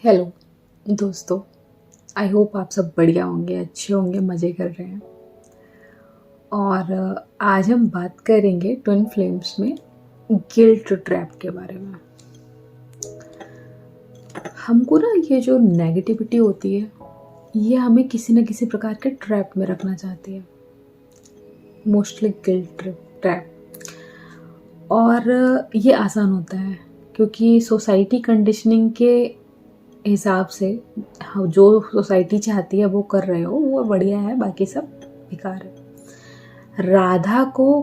Hello दोस्तों। I hope आप सब बढ़िया होंगे, अच्छे होंगे, मज़े कर रहे हैं। और आज हम बात करेंगे ट्विन फ्लेम्स में गिल्ट ट्रैप के बारे में। हमको ना ये जो नेगेटिविटी होती है ये हमें किसी न किसी प्रकार के ट्रैप में रखना चाहती है, मोस्टली गिल्ट ट्रैप। और ये आसान होता है क्योंकि सोसाइटी कंडीशनिंग के हिसाब से जो सोसाइटी चाहती है वो कर रहे हो, वो बढ़िया है, बाकी सब बेकार है। राधा को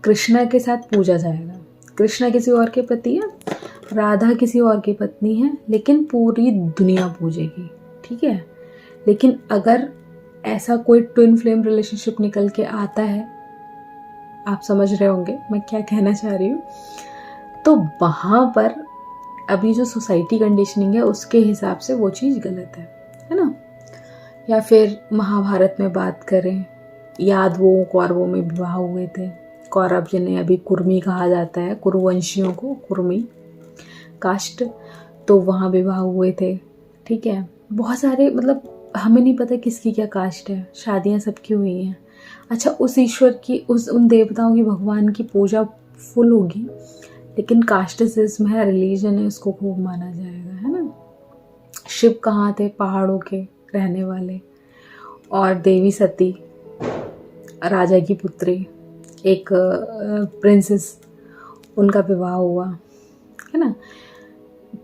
कृष्णा के साथ पूजा जाएगा। कृष्णा किसी और के पति है, राधा किसी और की पत्नी है, लेकिन पूरी दुनिया पूजेगी, ठीक है। लेकिन अगर ऐसा कोई ट्विन फ्लेम रिलेशनशिप निकल के आता है, आप समझ रहे होंगे मैं क्या कहना चाह रही हूँ, तो वहाँ पर अभी जो सोसाइटी कंडीशनिंग है उसके हिसाब से वो चीज़ गलत है ना। या फिर महाभारत में बात करें, यादवों कौरवों में विवाह हुए थे। कौरव जिन्हें अभी कुर्मी कहा जाता है, कुरुवंशियों को कुर्मी कास्ट, तो वहाँ विवाह हुए थे, ठीक है। बहुत सारे, मतलब हमें नहीं पता किसकी क्या कास्ट है, शादियाँ सबकी हुई हैं। अच्छा, उस ईश्वर की, उन देवताओं की, भगवान की पूजा फुल होगी, लेकिन कास्टिज्म है, रिलीजन है, उसको खूब माना जाएगा, है ना। शिव कहाँ थे? पहाड़ों के रहने वाले। और देवी सती, राजा की पुत्री, एक प्रिंसेस, उनका विवाह हुआ, है ना।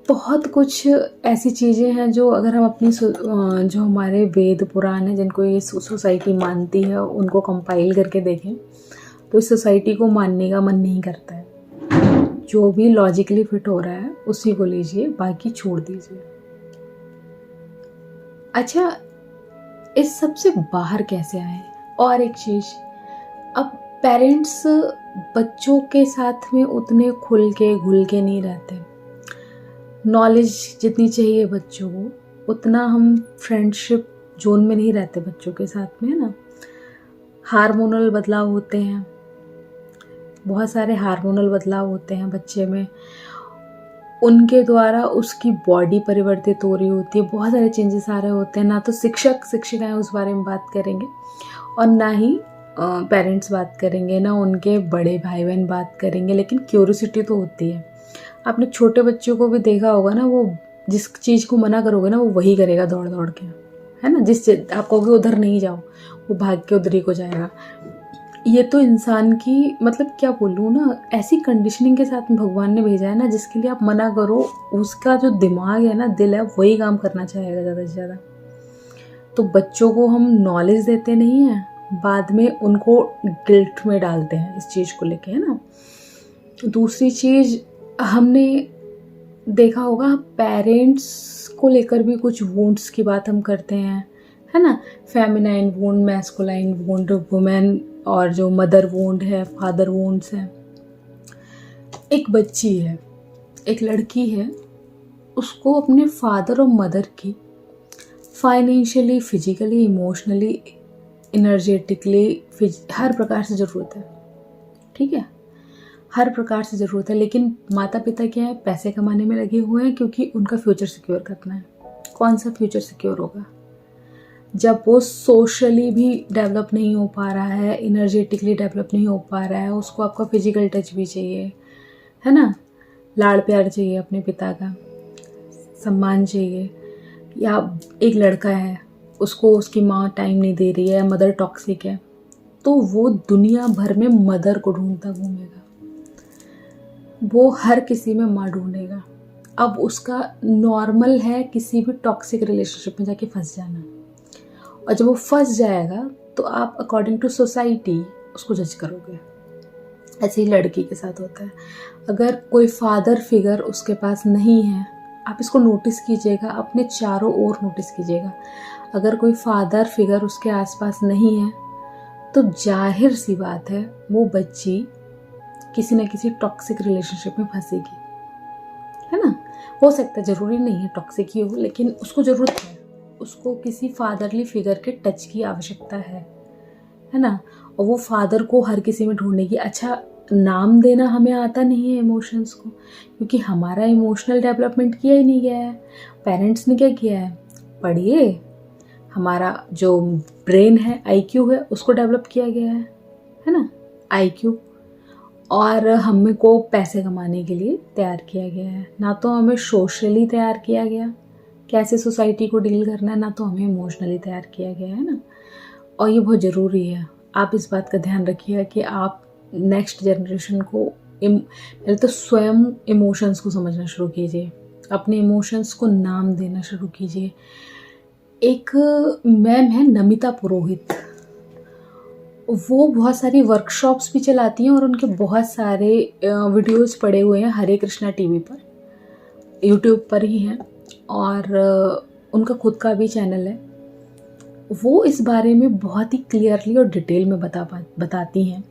बहुत कुछ ऐसी चीज़ें हैं जो अगर हम अपनी जो हमारे वेद पुराण हैं जिनको ये सोसाइटी मानती है उनको कंपाइल करके देखें तो इस सोसाइटी को मानने का मन नहीं करता है। जो भी लॉजिकली फिट हो रहा है उसी को लीजिए, बाकी छोड़ दीजिए। अच्छा, इस सब से बाहर कैसे आए? और एक चीज़, अब पेरेंट्स बच्चों के साथ में उतने खुल के घुल के नहीं रहते। नॉलेज जितनी चाहिए बच्चों को उतना हम फ्रेंडशिप जोन में नहीं रहते बच्चों के साथ में, है ना। हार्मोनल बदलाव होते हैं, बहुत सारे हार्मोनल बदलाव होते हैं बच्चे में, उनके द्वारा उसकी बॉडी परिवर्तित हो रही होती है, बहुत सारे चेंजेस आ रहे होते हैं। ना तो शिक्षक शिक्षिकाएं उस बारे में बात करेंगे और ना ही पेरेंट्स बात करेंगे, ना उनके बड़े भाई बहन बात करेंगे, लेकिन क्यूरियोसिटी तो होती है। आपने छोटे बच्चों को भी देखा होगा ना, वो जिस चीज़ को मना करोगे ना वो वही करेगा दौड़ दौड़ के, है ना। जिस आप कहोगे उधर नहीं जाओ, वो भाग के उधर ही को जाएगा। ये तो इंसान की, मतलब क्या बोलूँ ना, ऐसी कंडीशनिंग के साथ में भगवान ने भेजा है ना, जिसके लिए आप मना करो उसका जो दिमाग है ना, दिल है, वही काम करना चाहेगा ज़्यादा से ज़्यादा। तो बच्चों को हम नॉलेज देते नहीं हैं, बाद में उनको गिल्ट में डालते हैं इस चीज़ को लेके, है ना। दूसरी चीज़, हमने देखा होगा पेरेंट्स को लेकर भी कुछ वुंड्स की बात हम करते हैं, है ना। Feminine wound, masculine wound, women, और जो मदर वुंड है, फादर वुंड्स हैं। एक बच्ची है, एक लड़की है, उसको अपने फादर और मदर की फाइनेंशियली, फिजिकली, इमोशनली, एनर्जेटिकली, हर प्रकार से ज़रूरत है, ठीक है। हर प्रकार से ज़रूरत है, लेकिन माता पिता क्या है, पैसे कमाने में लगे हुए हैं क्योंकि उनका फ्यूचर सिक्योर करना है। कौन सा फ्यूचर सिक्योर होगा जब वो सोशली भी डेवलप नहीं हो पा रहा है, एनर्जेटिकली डेवलप नहीं हो पा रहा है, उसको आपका फिजिकल टच भी चाहिए, है ना, लाड़ प्यार चाहिए, अपने पिता का सम्मान चाहिए। या एक लड़का है, उसको उसकी माँ टाइम नहीं दे रही है, मदर टॉक्सिक है, तो वो दुनिया भर में मदर को ढूंढता घूमेगा, वो हर किसी में माँ ढूंढेगा। अब उसका नॉर्मल है किसी भी टॉक्सिक रिलेशनशिप में जाके फंस जाना, और जब वो फंस जाएगा तो आप अकॉर्डिंग टू सोसाइटी उसको जज करोगे। ऐसे ही लड़की के साथ होता है। अगर कोई फादर फिगर उसके पास नहीं है, आप इसको नोटिस कीजिएगा, अपने चारों ओर नोटिस कीजिएगा, अगर कोई फादर फिगर उसके आसपास नहीं है तो जाहिर सी बात है वो बच्ची किसी न किसी टॉक्सिक रिलेशनशिप में फंसेगी, है ना। हो सकता है, ज़रूरी नहीं है टॉक्सिक ही हो, लेकिन उसको ज़रूरत है, उसको किसी फादरली फिगर के टच की आवश्यकता है ना। और वो फादर को हर किसी में ढूंढेगी। अच्छा, नाम देना हमें आता नहीं है इमोशंस को, क्योंकि हमारा इमोशनल डेवलपमेंट किया ही नहीं गया है। पेरेंट्स ने क्या किया है, पढ़िए, हमारा जो ब्रेन है, आईक्यू है, उसको डेवलप किया गया है ना, आईक्यू। और हमें को पैसे कमाने के लिए तैयार किया गया है, ना तो हमें सोशली तैयार किया गया कैसे सोसाइटी को डील करना है, ना तो हमें इमोशनली तैयार किया गया है ना। और ये बहुत ज़रूरी है, आप इस बात का ध्यान रखिएगा कि आप नेक्स्ट जनरेशन को पहले तो स्वयं इमोशंस को समझना शुरू कीजिए, अपने इमोशंस को नाम देना शुरू कीजिए। एक मैम है नमिता पुरोहित, वो बहुत सारी वर्कशॉप्स भी चलाती हैं और उनके बहुत सारे वीडियोस पड़े हुए हैं हरे कृष्णा टीवी पर, यूट्यूब पर ही हैं, और उनका खुद का भी चैनल है। वो इस बारे में बहुत ही क्लियरली और डिटेल में बताती हैं।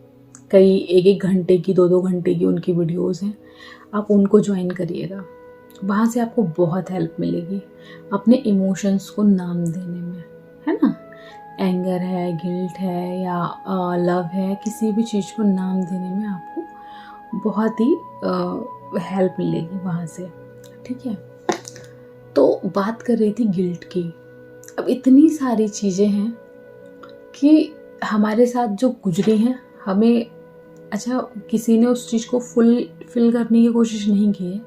कई 1-1 घंटे की, 2-2 घंटे की उनकी वीडियोस हैं, आप उनको ज्वाइन करिएगा, वहाँ से आपको बहुत हेल्प मिलेगी अपने इमोशंस को नाम देने में, है ना। एंगर है, गिल्ट है या लव है, किसी भी चीज़ को नाम देने में आपको बहुत ही हेल्प मिलेगी वहाँ से, ठीक है। तो बात कर रही थी गिल्ट की। अब इतनी सारी चीज़ें हैं कि हमारे साथ जो गुजरी हैं, हमें अच्छा किसी ने उस चीज़ को फुलफिल करने की कोशिश नहीं की है,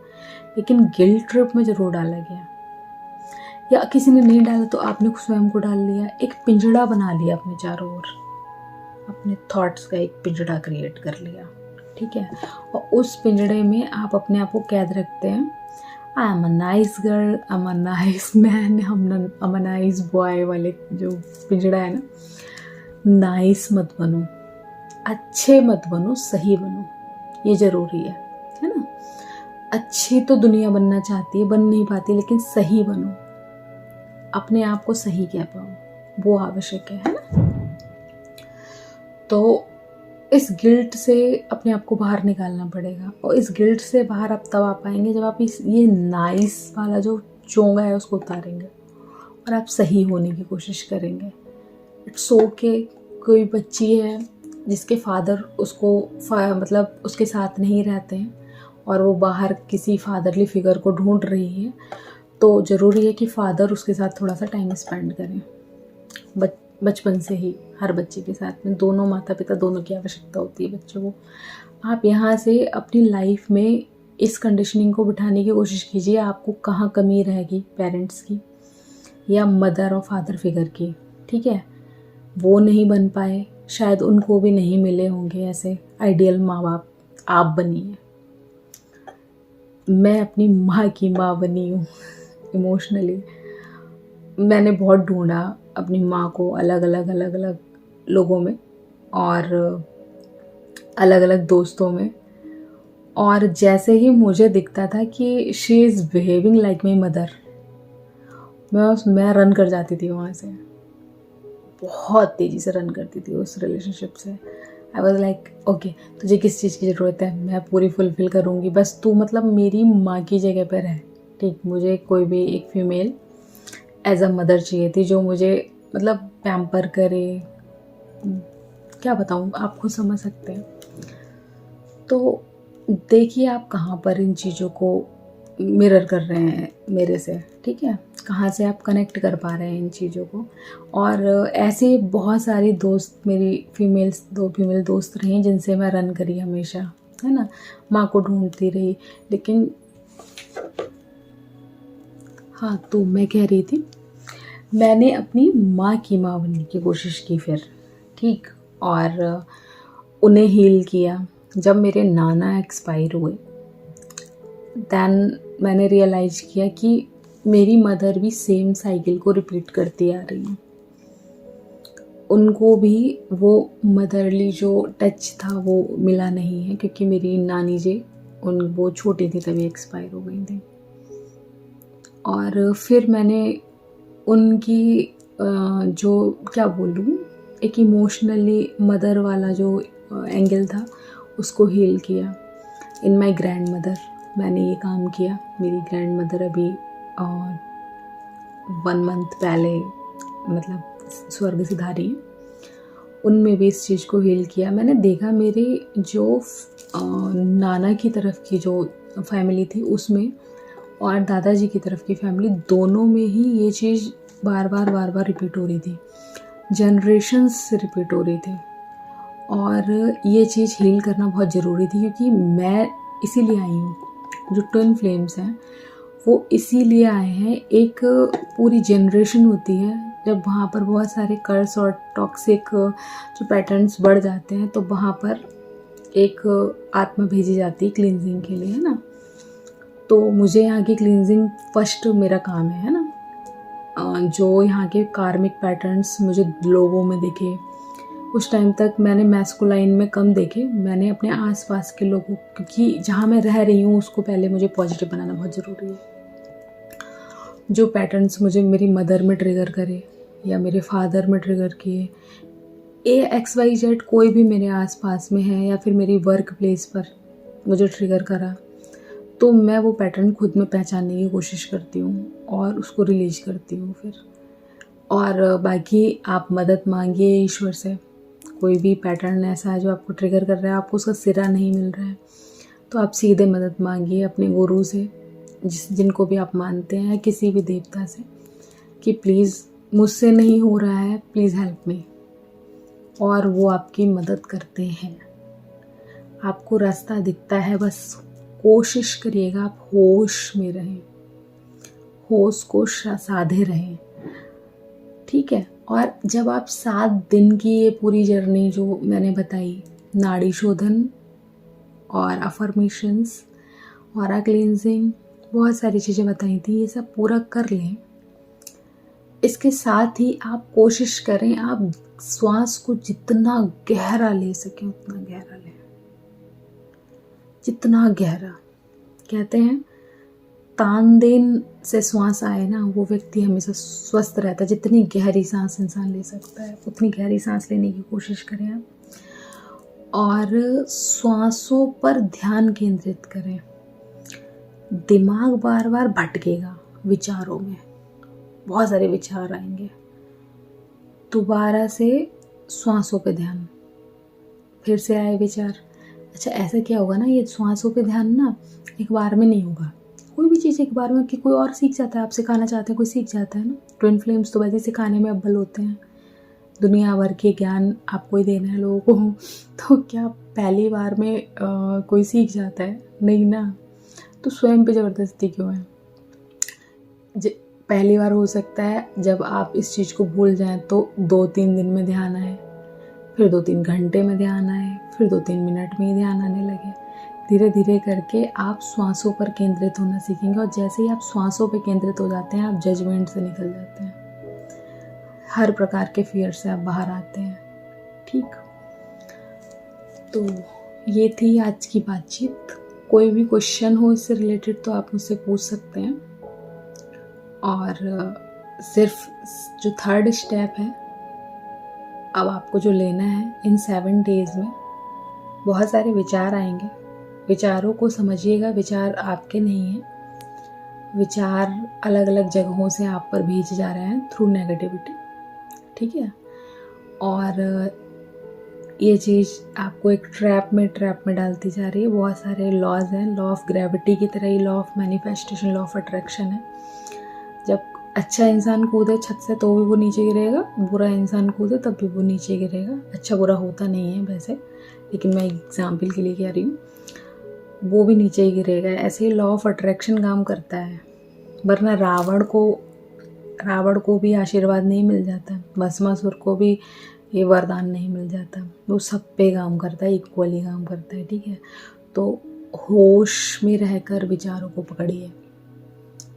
लेकिन गिल्ट ट्रिप में ज़रूर डाला गया, या किसी ने नहीं डाला तो आपने स्वयं को डाल लिया, एक पिंजड़ा बना लिया अपने चारों ओर, अपने थॉट्स का एक पिंजड़ा क्रिएट कर लिया, ठीक है। और उस पिंजड़े में आप अपने आप को कैद रखते हैं। I am a nice girl, I am a nice man, I am a nice boy वाले जो पिंजड़ा है ना, नाइस मत बनो, अच्छे मत बनो, सही बनो, ये ज़रूरी है ना। अच्छी तो दुनिया बनना चाहती है, बन नहीं पाती, लेकिन सही बनो, अपने आप को सही कह पाओ, वो आवश्यक है ना। तो इस गिल्ट से अपने आप को बाहर निकालना पड़ेगा, और इस गिल्ट से बाहर आप तब आ पाएंगे जब आप ये नाइस वाला जो चोंगा है उसको उतारेंगे और आप सही होने की कोशिश करेंगे। इट्स ओके, कोई बच्ची है जिसके फादर उसको मतलब उसके साथ नहीं रहते हैं और वो बाहर किसी फादरली फिगर को ढूंढ रही है, तो ज़रूरी है कि फ़ादर उसके साथ थोड़ा सा टाइम स्पेंड करें। बचपन से ही हर बच्चे के साथ में दोनों माता पिता दोनों की आवश्यकता होती है बच्चों को। आप यहाँ से अपनी लाइफ में इस कंडीशनिंग को बिठाने की कोशिश कीजिए, आपको कहाँ कमी रहेगी पेरेंट्स की या मदर और फादर फिगर की, ठीक है। वो नहीं बन पाए, शायद उनको भी नहीं मिले होंगे ऐसे आइडियल माँ बाप, आप बनिए। मैं अपनी माँ की माँ बनी हूँ इमोशनली। मैंने बहुत ढूंढा अपनी माँ को अलग अलग लोगों में और अलग अलग दोस्तों में, और जैसे ही मुझे दिखता था कि she is behaving like my mother, मैं रन कर जाती थी वहाँ से, बहुत तेज़ी से रन करती थी उस रिलेशनशिप से। आई वॉज लाइक ओके, तुझे किस चीज़ की ज़रूरत है, मैं पूरी फुलफ़िल करूँगी, बस तू मतलब मेरी माँ की जगह पर है, ठीक। मुझे कोई भी एक फीमेल एज अ मदर चाहिए थी जो मुझे मतलब पैम्पर करे, क्या बताऊँ, आप खुद समझ सकते हैं। तो देखिए आप कहाँ पर इन चीज़ों को मिरर कर रहे हैं मेरे से, ठीक है, कहाँ से आप कनेक्ट कर पा रहे हैं इन चीज़ों को। और ऐसे बहुत सारी दोस्त मेरी दो फीमेल दोस्त रही जिनसे मैं रन करी हमेशा, है ना, माँ को ढूंढती रही। लेकिन हाँ, तो मैं कह रही थी मैंने अपनी माँ की माँ बनने की कोशिश की फिर, ठीक, और उन्हें हील किया। जब मेरे नाना एक्सपायर हुए दैन मैंने रियलाइज़ किया कि मेरी मदर भी सेम साइकिल को रिपीट करती आ रही हैं। उनको भी वो मदरली जो टच था वो मिला नहीं है, क्योंकि मेरी नानी जी वो छोटी थी तभी एक्सपायर हो गई थी। और फिर मैंने उनकी जो क्या बोलूँ, एक इमोशनली मदर वाला जो एंगल था उसको हील किया इन माई ग्रैंड मदर। मैंने ये काम किया। मेरी ग्रैंड मदर अभी 1 मंथ पहले मतलब स्वर्ग सिधारी हैं, उनमें भी इस चीज़ को हील किया। मैंने देखा मेरे जो नाना की तरफ की जो फैमिली थी उसमें और दादाजी की तरफ की फैमिली, दोनों में ही ये चीज़ बार बार रिपीट हो रही थी, जनरेशन्स से रिपीट हो रही थी। और ये चीज़ हील करना बहुत ज़रूरी थी, क्योंकि मैं इसीलिए आई हूँ। जो ट्विन फ्लेम्स हैं वो इसीलिए आए हैं। एक पूरी जनरेशन होती है, जब वहाँ पर बहुत सारे कर्स और टॉक्सिक जो पैटर्न्स बढ़ जाते हैं, तो वहाँ पर एक आत्मा भेजी जाती है क्लींजिंग के लिए, है ना। तो मुझे यहाँ की क्लींजिंग फर्स्ट मेरा काम है ना। जो यहाँ के कार्मिक पैटर्न्स मुझे लोगों में दिखे, उस टाइम तक मैंने मैस्कुलाइन में कम देखे, मैंने अपने आसपास के लोगों, क्योंकि जहाँ मैं रह रही हूँ उसको पहले मुझे पॉजिटिव बनाना बहुत ज़रूरी है। जो पैटर्न्स मुझे मेरी मदर में ट्रिगर करे या मेरे फादर में ट्रिगर किए, XYZ कोई भी मेरे आसपास में है या फिर मेरी वर्क प्लेस पर मुझे ट्रिगर करा, तो मैं वो पैटर्न खुद में पहचानने की कोशिश करती हूँ और उसको रिलीज करती हूँ फिर। और बाकी आप मदद मांगिए ईश्वर से। कोई भी पैटर्न ऐसा है जो आपको ट्रिगर कर रहा है, आपको उसका सिरा नहीं मिल रहा है, तो आप सीधे मदद मांगिए अपने गुरु से, जिनको भी आप मानते हैं, किसी भी देवता से, कि प्लीज़ मुझसे नहीं हो रहा है, प्लीज़ हेल्प मी। और वो आपकी मदद करते हैं। आपको रास्ता दिखता है, बस कोशिश करिएगा आप होश में रहें, होश को साधे रहें, ठीक है। और जब आप 7 दिन की ये पूरी जर्नी जो मैंने बताई, नाड़ी शोधन और अफर्मेशंस और क्लींजिंग, बहुत सारी चीज़ें बताई थी, ये सब पूरा कर लें। इसके साथ ही आप कोशिश करें, आप श्वास को जितना गहरा ले सकें उतना गहरा लें, जितना गहरा। कहते हैं तानदेन से श्वास आए ना, वो व्यक्ति हमेशा स्वस्थ रहता है। जितनी गहरी सांस इंसान ले सकता है उतनी गहरी सांस लेने की कोशिश करें आप, और श्वासों पर ध्यान केंद्रित करें। दिमाग बार बार भटकेगा विचारों में, बहुत सारे विचार आएंगे, दोबारा से श्वासों पे ध्यान, फिर से आए विचार। अच्छा, ऐसा क्या होगा ना, ये श्वासों पे ध्यान ना एक बार में नहीं होगा। कोई भी चीज़ एक बार में, कि कोई और सीख जाता है, आप सिखाना चाहते हैं, कोई सीख जाता है ना। ट्विन फ्लेम्स तो वैसे सिखाने में अव्वल होते हैं, दुनिया भर के ज्ञान आपको ही देना है लोगों को, तो क्या पहली बार में कोई सीख जाता है? नहीं ना। तो स्वयं पे ज़बरदस्ती क्यों है? पहली बार हो सकता है जब आप इस चीज़ को भूल जाएं तो 2-3 दिन में ध्यान आए, फिर 2-3 घंटे में ध्यान आए, फिर 2-3 मिनट में ही ध्यान आने लगे। धीरे धीरे करके आप श्वासों पर केंद्रित होना सीखेंगे, और जैसे ही आप श्वासों पर केंद्रित हो जाते हैं, आप जजमेंट से निकल जाते हैं, हर प्रकार के फियर से आप बाहर आते हैं, ठीक। तो ये थी आज की बातचीत। कोई भी क्वेश्चन हो इससे रिलेटेड तो आप मुझसे पूछ सकते हैं। और सिर्फ जो 3rd स्टेप है, अब आपको जो लेना है, इन 7 डेज़ में बहुत सारे विचार आएंगे, विचारों को समझिएगा। विचार आपके नहीं हैं, विचार अलग अलग जगहों से आप पर भेजे जा रहे हैं थ्रू नेगेटिविटी, ठीक है। और ये चीज़ आपको एक ट्रैप में डालती जा रही है। बहुत सारे लॉज हैं, लॉ ऑफ ग्रेविटी की तरह ही law of manifestation, law of attraction है। जब अच्छा इंसान कूदे छत से तो भी वो नीचे गिरेगा, बुरा इंसान कूदे तब भी वो नीचे गिरेगा। अच्छा बुरा होता नहीं है वैसे, लेकिन मैं एग्जाम्पल के लिए कह रही हूँ, वो भी नीचे ही गिरेगा। ऐसे ही लॉ ऑफ अट्रैक्शन काम करता है। वरना रावण को भी आशीर्वाद नहीं मिल जाता, भस्मासुर को भी ये वरदान नहीं मिल जाता। वो सब पे काम करता है, इक्वली काम करता है, ठीक है। तो होश में रहकर विचारों को पकड़िए।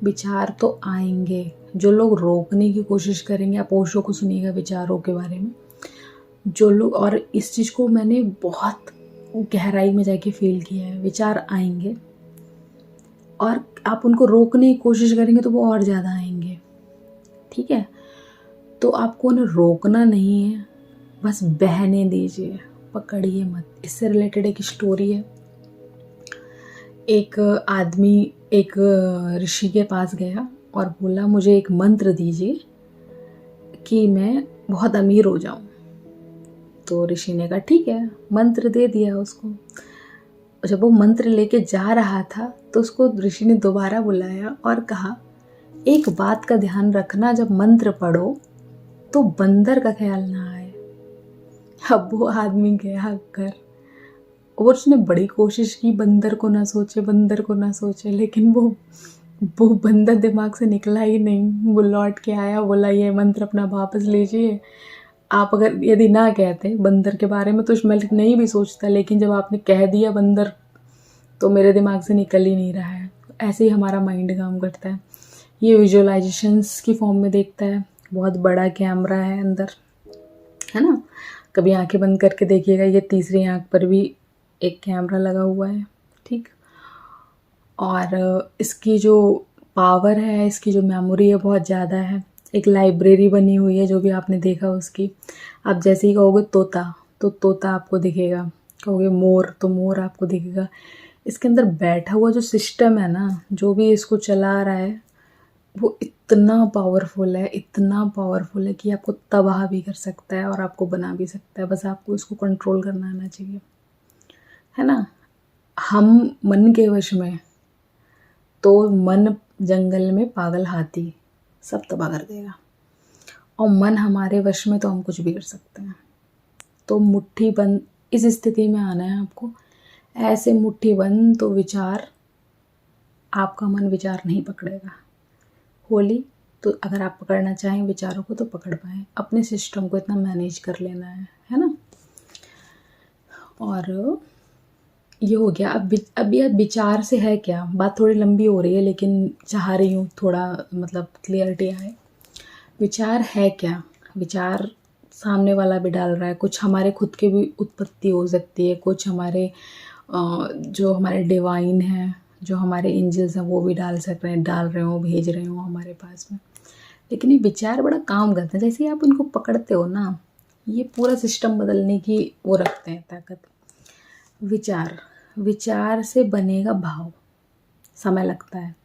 विचार तो आएंगे, जो लोग रोकने की कोशिश करेंगे, आप ओशो को सुनिएगा विचारों के बारे में, जो लोग, और इस चीज़ को मैंने बहुत गहराई में जाके फील किया है, विचार आएंगे और आप उनको रोकने की कोशिश करेंगे तो वो और ज़्यादा आएंगे, ठीक है। तो आपको उन्हें रोकना नहीं है, बस बहने दीजिए, पकड़िए मत। इससे रिलेटेड एक स्टोरी है। एक आदमी एक ऋषि के पास गया और बोला, मुझे एक मंत्र दीजिए कि मैं बहुत अमीर हो जाऊं। तो ऋषि ने कहा ठीक है, मंत्र दे दिया उसको। जब वो मंत्र लेके जा रहा था तो उसको ऋषि ने दोबारा बुलाया और कहा, एक बात का ध्यान रखना, जब मंत्र पढ़ो तो बंदर का ख्याल ना आए। अब वो आदमी गया घर और उसने बड़ी कोशिश की बंदर को ना सोचे, बंदर को ना सोचे, लेकिन वो बंदर दिमाग से निकला ही नहीं। वो लौट के आया, बोला ये मंत्र अपना वापस लीजिए। आप अगर यदि ना कहते बंदर के बारे में तो मैं नहीं भी सोचता, लेकिन जब आपने कह दिया बंदर तो मेरे दिमाग से निकल ही नहीं रहा है। ऐसे ही हमारा माइंड काम करता है। ये विजुअलाइजेशंस की फॉर्म में देखता है। बहुत बड़ा कैमरा है अंदर, है ना। कभी आंखें बंद करके देखिएगा, ये तीसरी आंख पर भी एक कैमरा लगा हुआ है, ठीक। और इसकी जो पावर है, इसकी जो मेमोरी है बहुत ज़्यादा है। एक लाइब्रेरी बनी हुई है, जो भी आपने देखा उसकी। आप जैसे ही कहोगे तोता तो तोता आपको दिखेगा, कहोगे मोर तो मोर आपको दिखेगा। इसके अंदर बैठा हुआ जो सिस्टम है ना, जो भी इसको चला रहा है, वो इतना पावरफुल है, इतना पावरफुल है कि आपको तबाह भी कर सकता है और आपको बना भी सकता है। बस आपको इसको कंट्रोल करना आना चाहिए, है ना। हम मन के वश में, तो मन जंगल में पागल हाथी सब तबाह कर देगा, और मन हमारे वश में तो हम कुछ भी कर सकते हैं। तो मुट्ठी बंद, इस स्थिति में आना है आपको। ऐसे मुट्ठी बंद तो विचार, आपका मन विचार नहीं पकड़ेगा। होली तो अगर आप पकड़ना चाहें विचारों को तो पकड़ पाएँ। अपने सिस्टम को इतना मैनेज कर लेना है ना। और ये हो गया। अब ये विचार से है क्या, बात थोड़ी लंबी हो रही है लेकिन चाह रही हूँ थोड़ा मतलब क्लियरिटी आए। विचार है क्या, विचार सामने वाला भी डाल रहा है, कुछ हमारे खुद के भी उत्पत्ति हो सकती है, कुछ हमारे जो हमारे डिवाइन हैं, जो हमारे एंजल्स हैं, वो भी डाल रहे हो, भेज रहे हो हमारे पास में। लेकिन ये विचार बड़ा काम करते हैं। जैसे ही आप इनको पकड़ते हो ना, ये पूरा सिस्टम बदलने की वो रखते हैं ताकत। विचार से बनेगा भाव, समय लगता है।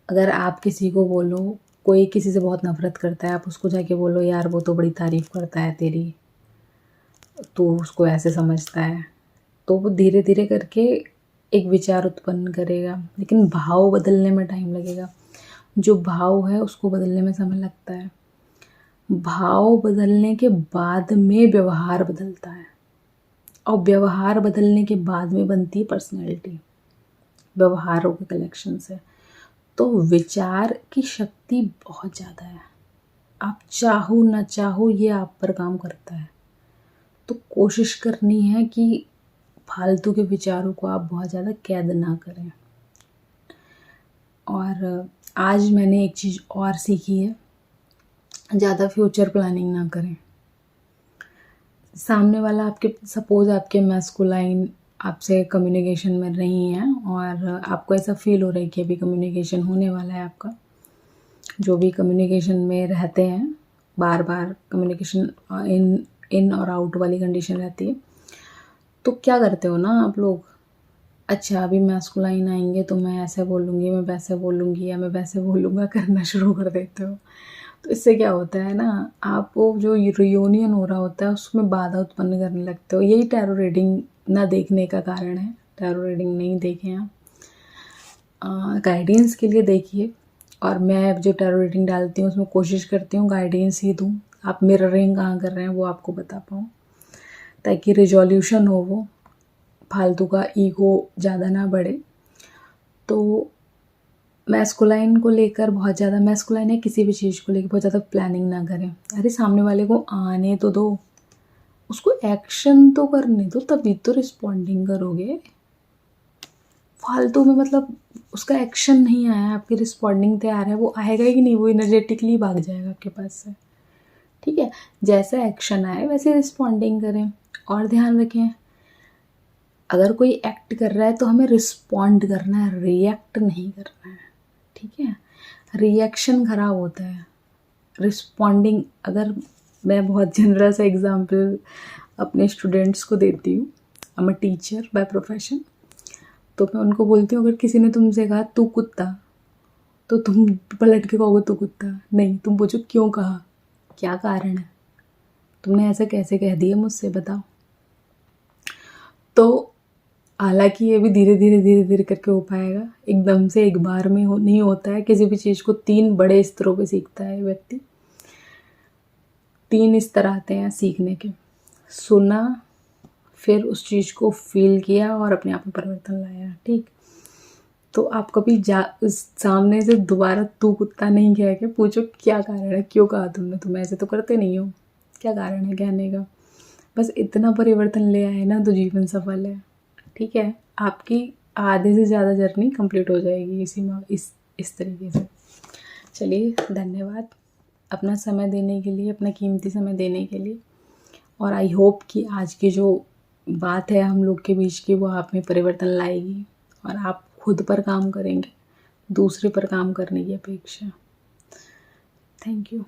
अगर आप किसी को बोलो, कोई किसी से बहुत नफरत करता है, आप उसको जाके बोलो यार वो तो बड़ी तारीफ़ करता है तेरी, तो उसको ऐसे समझता है, तो वो धीरे धीरे करके एक विचार उत्पन्न करेगा। लेकिन भाव बदलने में टाइम लगेगा। जो भाव है उसको बदलने में समय लगता है। भाव बदलने के बाद में व्यवहार बदलता है, और व्यवहार बदलने के बाद में बनती है पर्सनैलिटी, व्यवहारों के कलेक्शन से। तो विचार की शक्ति बहुत ज़्यादा है। आप चाहो ना चाहो ये आप पर काम करता है। तो कोशिश करनी है कि फालतू के विचारों को आप बहुत ज़्यादा कैद ना करें। और आज मैंने एक चीज़ और सीखी है, ज़्यादा फ्यूचर प्लानिंग ना करें। सामने वाला आपके, सपोज़ आपके मैस्कुलाइन आपसे कम्युनिकेशन में नहीं है और आपको ऐसा फील हो रहा है कि अभी कम्युनिकेशन होने वाला है आपका, जो भी कम्युनिकेशन में रहते हैं, बार बार कम्युनिकेशन इन और आउट वाली कंडीशन रहती है। तो क्या करते हो ना आप लोग, अच्छा अभी मैस्कुलाइन आएंगे तो मैं ऐसे बोलूँगी, मैं वैसे बोलूँगी, या मैं वैसे बोलूँगा करना शुरू कर देते हो। तो इससे क्या होता है ना, आपको जो रियूनियन हो रहा होता है उसमें बाधा उत्पन्न करने लगते हो। यही टैरो रीडिंग ना देखने का कारण है। टैरो रीडिंग नहीं देखें आप, गाइडेंस के लिए देखिए। और मैं जो टैरो रीडिंग डालती हूँ उसमें कोशिश करती हूँ गाइडेंस ही दूँ। आप मिररिंग कहाँ कर रहे हैं वो आपको बता पाऊँ, ताकि रिजोल्यूशन हो, वो फालतू का ईगो ज़्यादा ना बढ़े। तो मैस्कुलाइन को लेकर बहुत ज़्यादा, मैस्कुलाइन है किसी भी चीज़ को लेकर बहुत ज़्यादा प्लानिंग ना करें। अरे सामने वाले को आने तो दो, उसको एक्शन तो करने दो, तभी तो रिस्पॉन्डिंग करोगे। फालतू में मतलब उसका एक्शन नहीं आया, आपकी रिस्पॉन्डिंग तैयार है, वो आएगा ही नहीं, वो एनर्जेटिकली भाग जाएगा आपके पास से। ठीक है, जैसा एक्शन आए वैसे रिस्पॉन्डिंग करें। और ध्यान रखें, अगर कोई एक्ट कर रहा है तो हमें रिस्पॉन्ड करना है, रिएक्ट नहीं करना है। ठीक है, रिएक्शन खराब होता है। रिस्पॉन्डिंग, अगर मैं बहुत जनरल सा एग्जांपल अपने स्टूडेंट्स को देती हूँ, I am a teacher by profession, तो मैं उनको बोलती हूँ अगर किसी ने तुमसे कहा तू कुत्ता, तो तुम पलट के कहोगे तू कुत्ता नहीं, तुम पूछो क्यों कहा, क्या कारण है, तुमने ऐसा कैसे कह दिया मुझसे बताओ। तो हालांकि ये भी धीरे धीरे करके हो पाएगा, एकदम से एक बार में नहीं होता है। किसी भी चीज़ को 3 बड़े स्तरों पे सीखता है व्यक्ति। 3 स्तर आते हैं सीखने के। सुना, फिर उस चीज़ को फील किया और अपने आप में परिवर्तन लाया। ठीक, तो आप कभी सामने से दोबारा तू कुत्ता नहीं कह के पूछो क्या कारण है, क्यों कहा तुमने, तुम ऐसे तो करते नहीं हो, क्या कारण है कहने का। बस इतना परिवर्तन ले आए ना तो जीवन सफल है। ठीक है, आपकी आधे से ज़्यादा जर्नी कंप्लीट हो जाएगी इस तरीके से। चलिए, धन्यवाद अपना समय देने के लिए, अपना कीमती समय देने के लिए। और आई होप कि आज की जो बात है हम लोग के बीच की, वो आप में परिवर्तन लाएगी और आप खुद पर काम करेंगे, दूसरे पर काम करने की अपेक्षा। Thank you.